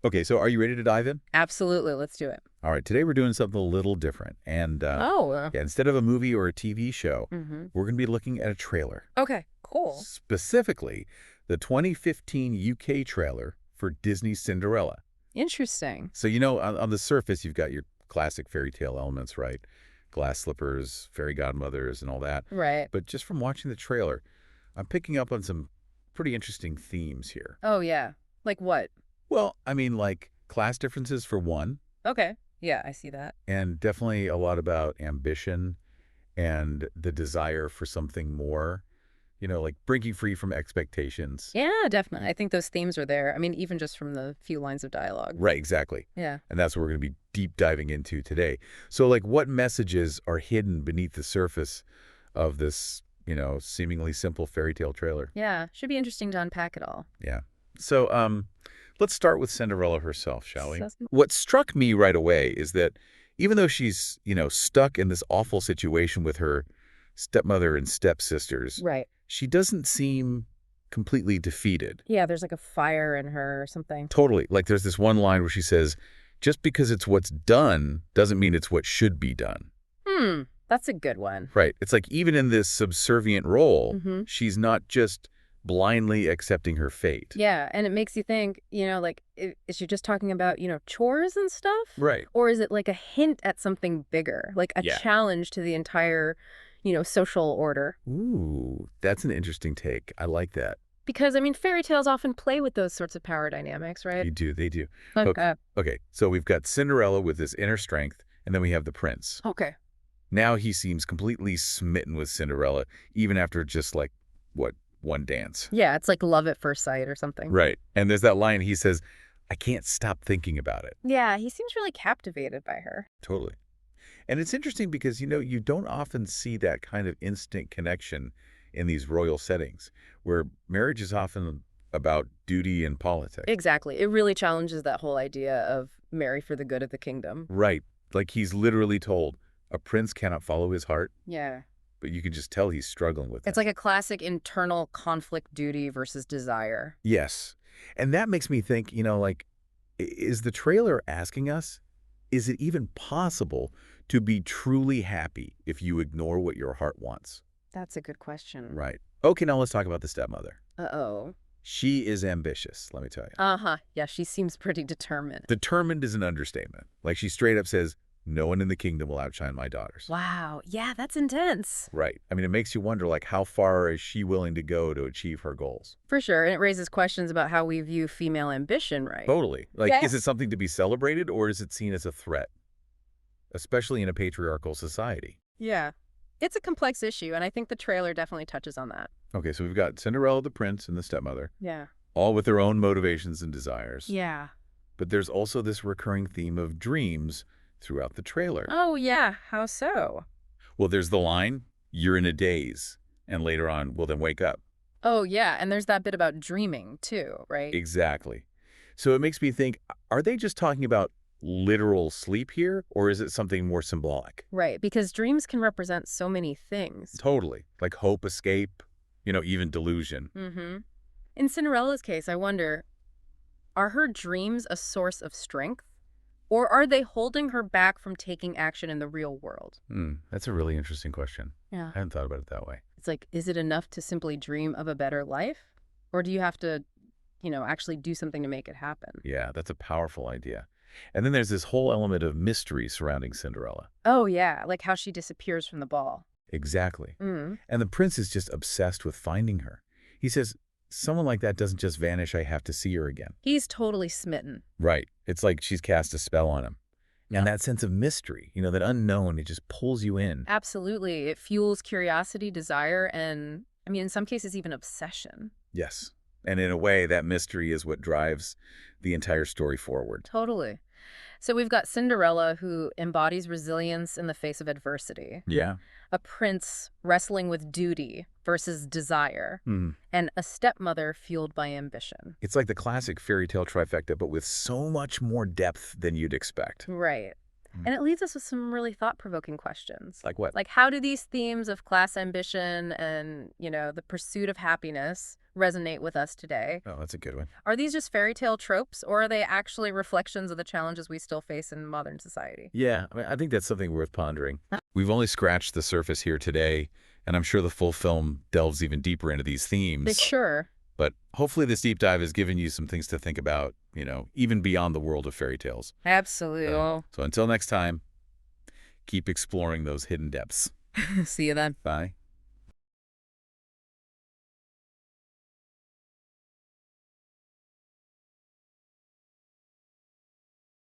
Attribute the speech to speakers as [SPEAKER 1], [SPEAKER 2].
[SPEAKER 1] Okay, so are you ready to dive in?
[SPEAKER 2] Absolutely. Let's do it.
[SPEAKER 1] All right, today we're doing something a little different. And
[SPEAKER 2] Oh.
[SPEAKER 1] yeah, instead of a movie or a TV show,
[SPEAKER 2] Mhm.
[SPEAKER 1] we're going to be looking at a trailer.
[SPEAKER 2] Okay, cool.
[SPEAKER 1] Specifically, the 2015 UK trailer for Disney's Cinderella.
[SPEAKER 2] Interesting.
[SPEAKER 1] So, on the surface, you've got your classic fairy tale elements, right? Glass slippers, fairy godmothers, and all that.
[SPEAKER 2] Right.
[SPEAKER 1] But just from watching the trailer, I'm picking up on some pretty interesting themes here.
[SPEAKER 2] Oh, yeah. Like what?
[SPEAKER 1] Well, I mean, like class differences for one,
[SPEAKER 2] Okay. Yeah, I see that.
[SPEAKER 1] and definitely a lot about ambition and the desire for something more, like breaking free from expectations.
[SPEAKER 2] Yeah, definitely. I think those themes are there. I mean, even just from the few lines of dialogue.
[SPEAKER 1] Right, exactly.
[SPEAKER 2] Yeah.
[SPEAKER 1] And that's what we're going to be deep diving into today. So, like, what messages are hidden beneath the surface of this, seemingly simple fairy tale trailer?
[SPEAKER 2] Yeah. Should be interesting to unpack it all.
[SPEAKER 1] Yeah. So, let's start with Cinderella herself, shall we?
[SPEAKER 2] So-
[SPEAKER 1] What struck me right away is that even though she's, stuck in this awful situation with her stepmother and stepsisters,
[SPEAKER 2] Right.
[SPEAKER 1] she doesn't seem completely defeated.
[SPEAKER 2] Yeah, there's like a fire in her or something.
[SPEAKER 1] Totally. Like there's this one line where she says, just because it's what's done doesn't mean it's what should be done.
[SPEAKER 2] That's a good one.
[SPEAKER 1] Right. It's like even in this subservient role,
[SPEAKER 2] Mm-hmm.
[SPEAKER 1] she's not just blindly accepting her fate.
[SPEAKER 2] Yeah, and it makes you think, like, is she just talking about, chores and stuff?
[SPEAKER 1] Right.
[SPEAKER 2] Or is it like a hint at something bigger, like a
[SPEAKER 1] Yeah.
[SPEAKER 2] challenge to the entire, social order?
[SPEAKER 1] Ooh, that's an interesting take. I like that.
[SPEAKER 2] Because, I mean, fairy tales often play with those sorts of power dynamics, right?
[SPEAKER 1] They do.
[SPEAKER 2] Okay.
[SPEAKER 1] Okay, so we've got Cinderella with this inner strength, and then we have the prince.
[SPEAKER 2] Okay.
[SPEAKER 1] Now he seems completely smitten with Cinderella, even after just like, what, one dance.
[SPEAKER 2] Yeah, it's like love at first sight or something.
[SPEAKER 1] Right. And there's that line he says, I can't stop thinking about it.
[SPEAKER 2] Yeah, he seems really captivated by her.
[SPEAKER 1] Totally. And it's interesting because, you don't often see that kind of instant connection in these royal settings, where marriage is often about duty and politics.
[SPEAKER 2] Exactly. It really challenges that whole idea of marry for the good of the kingdom.
[SPEAKER 1] Right. Like he's literally told, a prince cannot follow his heart,
[SPEAKER 2] Yeah.
[SPEAKER 1] but you can just tell he's struggling with it.
[SPEAKER 2] It's like a classic internal conflict, duty versus desire.
[SPEAKER 1] Yes. And that makes me think, like, is the trailer asking us, is it even possible to be truly happy if you ignore what your heart wants?
[SPEAKER 2] That's a good question.
[SPEAKER 1] Right. Okay, now let's talk about the stepmother.
[SPEAKER 2] Uh-oh.
[SPEAKER 1] She is ambitious, let me tell you.
[SPEAKER 2] Uh-huh. Yeah, she seems pretty determined.
[SPEAKER 1] Determined is an understatement. Like she straight up says, no one in the kingdom will outshine my daughters.
[SPEAKER 2] Wow. Yeah, that's intense.
[SPEAKER 1] Right. I mean, it makes you wonder, like, how far is she willing to go to achieve her goals?
[SPEAKER 2] For sure. And it raises questions about how we view female ambition, right?
[SPEAKER 1] Totally. Like,
[SPEAKER 2] Yeah.
[SPEAKER 1] is it something to be celebrated or is it seen as a threat? Especially in a patriarchal society.
[SPEAKER 2] Yeah. It's a complex issue, and I think the trailer definitely touches on that.
[SPEAKER 1] Okay, so we've got Cinderella, the prince, and the stepmother,
[SPEAKER 2] Yeah.
[SPEAKER 1] all with their own motivations and desires.
[SPEAKER 2] Yeah.
[SPEAKER 1] But there's also this recurring theme of dreams throughout the trailer.
[SPEAKER 2] Oh, yeah. How so?
[SPEAKER 1] Well, there's the line, you're in a daze, and later on, well, then wake up.
[SPEAKER 2] Oh, yeah. And there's that bit about dreaming, too, right?
[SPEAKER 1] Exactly. So it makes me think, are they just talking about literal sleep here, or is it something more symbolic?
[SPEAKER 2] Right. Because dreams can represent so many things.
[SPEAKER 1] Totally. Like hope, escape, even delusion.
[SPEAKER 2] Mm-hmm. In Cinderella's case, I wonder, are her dreams a source of strength? Or are they holding her back from taking action in the real world?
[SPEAKER 1] That's a really interesting question.
[SPEAKER 2] Yeah.
[SPEAKER 1] I hadn't thought about it that way.
[SPEAKER 2] It's like, is it enough to simply dream of a better life? Or do you have to, actually do something to make it happen?
[SPEAKER 1] Yeah, that's a powerful idea. And then there's this whole element of mystery surrounding Cinderella.
[SPEAKER 2] Oh, yeah. Like how she disappears from the ball.
[SPEAKER 1] Exactly.
[SPEAKER 2] Mm.
[SPEAKER 1] And the prince is just obsessed with finding her. He says, someone like that doesn't just vanish, I have to see her again.
[SPEAKER 2] He's totally smitten.
[SPEAKER 1] Right. It's like she's cast a spell on him. And that sense of mystery, that unknown, it just pulls you in.
[SPEAKER 2] Absolutely. It fuels curiosity, desire, and, in some cases, even obsession.
[SPEAKER 1] Yes. And in a way, that mystery is what drives the entire story forward.
[SPEAKER 2] Totally. So we've got Cinderella, who embodies resilience in the face of adversity.
[SPEAKER 1] Yeah.
[SPEAKER 2] A prince wrestling with duty versus desire. And a stepmother fueled by ambition.
[SPEAKER 1] It's like the classic fairy tale trifecta, but with so much more depth than you'd expect.
[SPEAKER 2] Right.
[SPEAKER 1] Mm.
[SPEAKER 2] And it leaves us with some really thought-provoking questions.
[SPEAKER 1] Like what?
[SPEAKER 2] Like, how do these themes of class ambition and, the pursuit of happiness resonate with us today?
[SPEAKER 1] Oh, that's a good one.
[SPEAKER 2] Are these just fairy tale tropes, or are they actually reflections of the challenges we still face in modern society?
[SPEAKER 1] Yeah, I mean, I think that's something worth pondering. We've only scratched the surface here today, and I'm sure the full film delves even deeper into these
[SPEAKER 2] They
[SPEAKER 1] themes.
[SPEAKER 2] sure.
[SPEAKER 1] But hopefully this deep dive has given you some things to think about, even beyond the world of fairy tales.
[SPEAKER 2] Absolutely.
[SPEAKER 1] So until next time, keep exploring those hidden depths.
[SPEAKER 2] See you then.
[SPEAKER 1] Bye.